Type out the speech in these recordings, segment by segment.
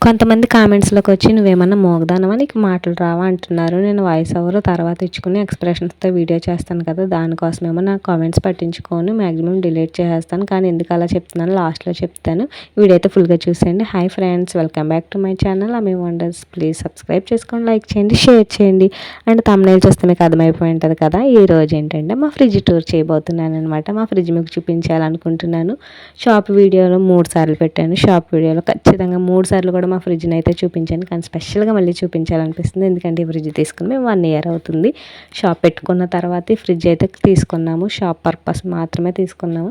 కొంతమంది కామెంట్స్లోకి వచ్చి నువ్వేమన్నా మోగదానమా, నీకు మాటలు రావా అంటున్నారు. నేను వాయిస్ ఓవర్ తర్వాత ఇచ్చుకుని ఎక్స్ప్రెషన్స్తో వీడియో చేస్తాను కదా, దానికోసమేమో నా కామెంట్స్ పట్టించుకొని మ్యాక్సిమం డిలీట్ చేసేస్తాను. కానీ ఎందుకు అలా చెప్తున్నాను లాస్ట్లో చెప్తాను. వీడియో అయితే ఫుల్గా చూసేయండి. Hi friends, welcome back to my channel Amy wonders. Please subscribe చేసుకోండి, లైక్ చేయండి, షేర్ చేయండి. అండ్ తమ్నైల్ చూస్తే మీకు అర్థమైపోయి ఉంటుంది కదా. ఈ రోజు ఏంటంటే మా ఫ్రిడ్జ్ టూర్ చేయబోతున్నాను అనమాట. మా ఫ్రిడ్జ్ మీకు చూపించాలనుకుంటున్నాను. షాప్ వీడియోలో 3 సార్లు పెట్టాను. షాప్ వీడియోలో ఖచ్చితంగా 3 సార్లు కూడా మా ఫ్రిడ్జ్ని అయితే చూపించాను. కానీ స్పెషల్గా మళ్ళీ చూపించాలనిపిస్తుంది. ఎందుకంటే ఈ ఫ్రిడ్జ్ తీసుకుని మేము 1 ఇయర్ అవుతుంది. షాప్ పెట్టుకున్న తర్వాత ఈ ఫ్రిడ్జ్ అయితే తీసుకున్నాము. షాప్ పర్పస్ మాత్రమే తీసుకున్నాము.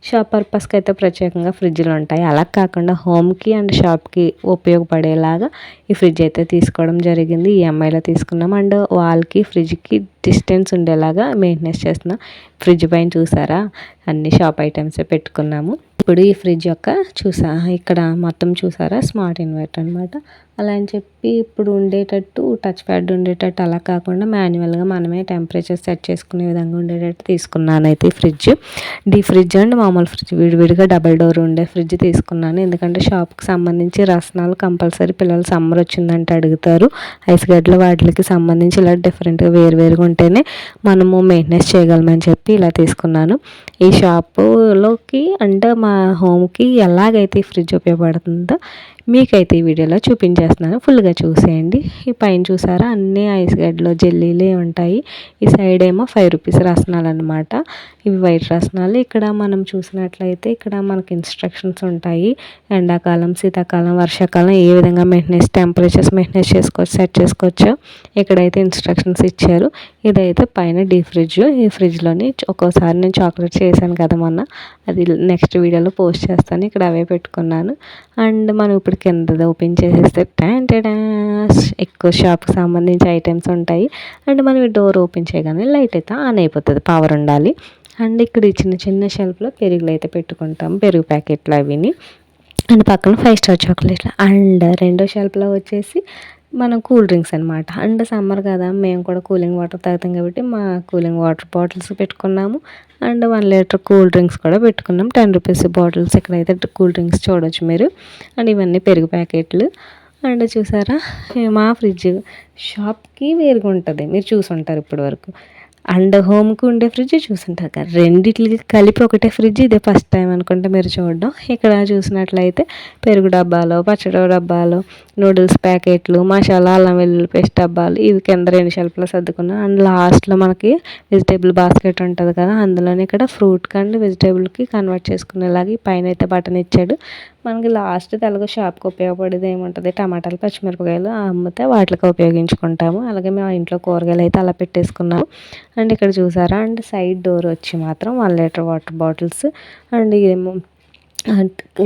షాప్ పర్పస్కి అయితే ప్రత్యేకంగా ఫ్రిడ్జ్లు ఉంటాయి. అలా కాకుండా హోమ్కి అండ్ షాప్కి ఉపయోగపడేలాగా ఈ ఫ్రిడ్జ్ అయితే తీసుకోవడం జరిగింది. ఈఎంఐలో తీసుకున్నాము. అండ్ వాల్కి ఫ్రిడ్జ్కి డిస్టెన్స్ ఉండేలాగా మెయింటెనెన్స్ చేస్తున్నా. ఫ్రిడ్జ్ పైన చూసారా అన్ని షాప్ ఐటమ్సే పెట్టుకున్నాము. ఇప్పుడు ఈ ఫ్రిడ్జ్ యొక్క ఇక్కడ మొత్తం చూసారా స్మార్ట్ ఇన్వర్టర్ అనమాట. అలా అని చెప్పి ఇప్పుడు ఉండేటట్టు టచ్ ప్యాడ్ ఉండేటట్టు అలా కాకుండా మాన్యువల్గా మనమే టెంపరేచర్ సెట్ చేసుకునే విధంగా ఉండేటట్టు తీసుకున్నాను అయితే ఈ ఫ్రిడ్జ్. డీ ఫ్రిడ్జ్ అండ్ మామూలు ఫ్రిడ్జ్ విడివిడిగా డబల్ డోర్ ఉండే ఫ్రిడ్జ్ తీసుకున్నాను. ఎందుకంటే షాప్కి సంబంధించి రసనాలు కంపల్సరీ పిల్లలు సమ్మర్ వచ్చిందంటే అడుగుతారు. ఐస్ గడ్డలు వాటికి సంబంధించి ఇలా డిఫరెంట్గా వేరువేరుగా ఉంటేనే మనము మెయింటెనెన్స్ చేయగలమని చెప్పి ఇలా తీసుకున్నాను. ఈ షాపులోకి అంటే మా హోమ్కి ఎలాగైతే ఈ ఫ్రిడ్జ్ ఉపయోగపడుతుందో మీకైతే ఈ వీడియోలో చూపించేస్తున్నాను. ఫుల్గా చూసేయండి. ఈ పైన చూసారా అన్నీ ఐస్ గడ్డలు జెల్లీలే ఉంటాయి. ఈ సైడ్ ఏమో 5 రూపీస్ రసనాలు అనమాట. ఇవి వైట్ రసనాలు. ఇక్కడ మనం చూసినట్లయితే ఇక్కడ మనకి ఇన్స్ట్రక్షన్స్ ఉంటాయి. ఎండాకాలం, శీతాకాలం, వర్షాకాలం ఏ విధంగా టెంపరేచర్స్ మెయింటెనెన్స్ చేసుకోవచ్చు, సెట్ చేసుకోవచ్చో ఇక్కడైతే ఇన్స్ట్రక్షన్స్ ఇచ్చారు. ఇదైతే పైన డీ ఫ్రిడ్జ్. ఈ ఫ్రిడ్జ్లోని ఒక్కోసారి నేను చాక్లెట్ చేశాను కదా మొన్న, అది నెక్స్ట్ వీడియోలో పోస్ట్ చేస్తాను. ఇక్కడ అవే పెట్టుకున్నాను. అండ్ మనం ఇప్పుడు కింద ఓపెన్ చేసేస్తే ఎక్కువ షాప్కి సంబంధించి ఐటమ్స్ ఉంటాయి. అండ్ మనం ఈ డోర్ ఓపెన్ చేయగానే లైట్ అయితే ఆన్ అయిపోతుంది, పవర్ ఉండాలి. అండ్ ఇక్కడ ఈ చిన్న చిన్న షెల్ఫ్లో పెరుగులు అయితే పెట్టుకుంటాం, పెరుగు ప్యాకెట్లు అవిని. అండ్ పక్కన 5 స్టార్ చాక్లెట్లు. అండ్ రెండో షెల్ఫ్లో వచ్చేసి మనం కూల్ డ్రింక్స్ అనమాట. అండ్ సమ్మర్ కదా, మేము కూడా కూలింగ్ వాటర్ తాగుతాం కాబట్టి మా కూలింగ్ వాటర్ బాటిల్స్ పెట్టుకున్నాము. అండ్ 1 లీటర్ కూల్ డ్రింక్స్ కూడా పెట్టుకున్నాం. 10 రూపీస్ బాటిల్స్ ఇక్కడైతే కూల్ డ్రింక్స్ చూడవచ్చు మీరు. అండ్ ఇవన్నీ పెరుగు ప్యాకెట్లు. అండ్ చూసారా మా ఫ్రిడ్జ్ షాప్కి వేరుగా ఉంటుంది, మీరు చూసుంటారు ఇప్పటి వరకు. అండ్ హోమ్కి ఉండే ఫ్రిడ్జ్ చూసుంటారు కదా, రెండిట్లకి కలిపి ఒకటే ఫ్రిడ్జ్. ఇదే ఫస్ట్ టైం అనుకుంటే మీరు చూడడం. ఇక్కడ చూసినట్లయితే పెరుగు డబ్బాలు, పచ్చడి డబ్బాలు, నూడిల్స్ ప్యాకెట్లు, మసాలా, అల్లం వెల్లుల్లి పేస్ట్ డబ్బాలు ఇవి కింద 2 షెల్ఫ్లో సర్దుకున్నాం. అండ్ లాస్ట్లో మనకి వెజిటేబుల్ బాస్కెట్ ఉంటుంది కదా, అందులోనే ఇక్కడ ఫ్రూట్కి అండ్ వెజిటేబుల్కి కన్వర్ట్ చేసుకునేలాగా ఈ పైన అయితే బటన్ ఇచ్చాడు. మనకి లాస్ట్ తెలుగు షాప్కి ఉపయోగపడేది ఏముంటుంది, టమాటాలు, పచ్చిమిరపకాయలు అమ్మితే వాటికి ఉపయోగించుకుంటాము. అలాగే మేము ఇంట్లో కూరగాయలు అయితే అలా పెట్టేసుకున్నాము. అండ్ ఇక్కడ చూసారా అండ్ సైడ్ డోర్ వచ్చి మాత్రం 1 లీటర్ వాటర్ బాటిల్స్. అండ్ ఇదేమో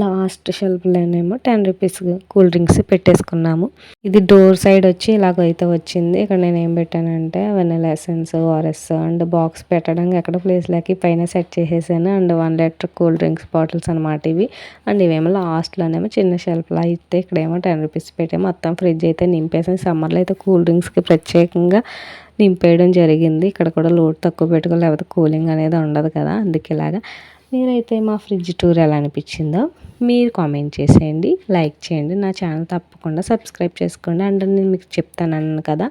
లాస్ట్ షెల్ఫ్లోనేమో 10 రూపీస్ కూల్ డ్రింక్స్ పెట్టేసుకున్నాము. ఇది డోర్ సైడ్ వచ్చి ఇలాగైతే వచ్చింది. ఇక్కడ నేను ఏం పెట్టానంటే vanilla essence, ORS and box పెట్టడానికి ఎక్కడ ప్లేస్ లేక పైన సెట్ చేసేసాను. And 1 litre cool drinks bottles అనమాట ఇవి. అండ్ ఇవేమో లాస్ట్లోనేమో చిన్న షెల్ఫ్లో అయితే ఇక్కడేమో 10 రూపీస్ పెట్టే మొత్తం ఫ్రిడ్జ్ అయితే నింపేసాను. సమ్మర్లో అయితే కూల్ డ్రింక్స్కి ప్రత్యేకంగా నింపేయడం జరిగింది. ఇక్కడ కూడా లోడ్ తక్కువ పెట్టుకోవాలి, లేకపోతే కూలింగ్ అనేది ఉండదు కదా, అందుకే ఇలాగా. మీరైతే మా ఫ్రిడ్జ్ టూర్ ఎలా అనిపించిందో మీరు కామెంట్ చేసేయండి, లైక్ చేయండి. నా ఛానల్ తప్పకుండా సబ్స్క్రైబ్ చేసుకోండి. అండ్ నేను మీకు చెప్తాను కదా,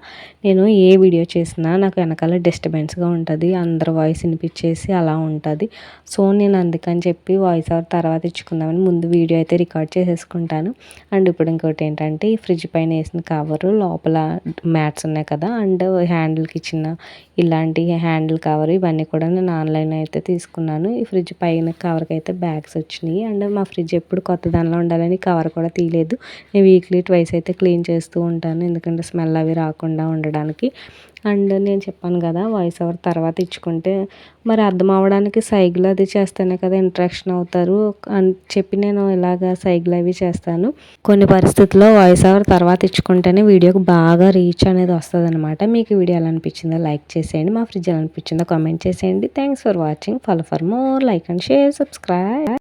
నేను ఏ వీడియో చేసినా నాకు వెనకాల డిస్టర్బెన్స్గా ఉంటుంది, అందరు వాయిస్ వినిపించేసి అలా ఉంటుంది. సో నేను అందుకని చెప్పి వాయిస్ ఓవర్ తర్వాత ఇచ్చుకుందామని ముందు వీడియో అయితే రికార్డ్ చేసేసుకుంటాను. అండ్ ఇప్పుడు ఇంకోటి ఏంటంటే ఈ ఫ్రిడ్జ్ పైన వేసిన కవరు లోపల మ్యాట్స్ ఉన్నాయి కదా, అండ్ హ్యాండిల్కి ఇచ్చిన ఇలాంటి హ్యాండిల్ కవర్ ఇవన్నీ కూడా నేను ఆన్లైన్ అయితే తీసుకున్నాను. ఈ ఫ్రిడ్జ్ పైన కవర్కి అయితే బ్యాగ్స్ వచ్చినాయి. అండ్ మా ఫ్రిడ్జ్ ఎప్పుడు కొత్త దానిలో ఉండాలని కవర్ కూడా తీయలేదు. నేను వీక్లీ ట్వైస్ అయితే క్లీన్ చేస్తూ ఉంటాను, ఎందుకంటే స్మెల్ అవి రాకుండా ఉండడానికి. అండ్ నేను చెప్పాను కదా వాయిస్ ఓవర్ తర్వాత ఇచ్చుకుంటే మరి అర్థం అవ్వడానికి సైగలు అది చేస్తేనే కదా ఇంట్రాక్షన్ అవుతారు అని చెప్పి నేను ఇలాగ సైగలు అవి చేస్తాను. కొన్ని పరిస్థితుల్లో వాయిస్ ఓవర్ తర్వాత ఇచ్చుకుంటేనే వీడియోకి బాగా రీచ్ అనేది వస్తుంది అనమాట. మీకు వీడియో ఎలా అనిపించిందో లైక్ చేసేయండి, మా ఫ్రిడ్జ్ ఎలా అనిపించిందో కామెంట్ చేసేయండి. Thanks for watching. Follow for more, like and share, subscribe.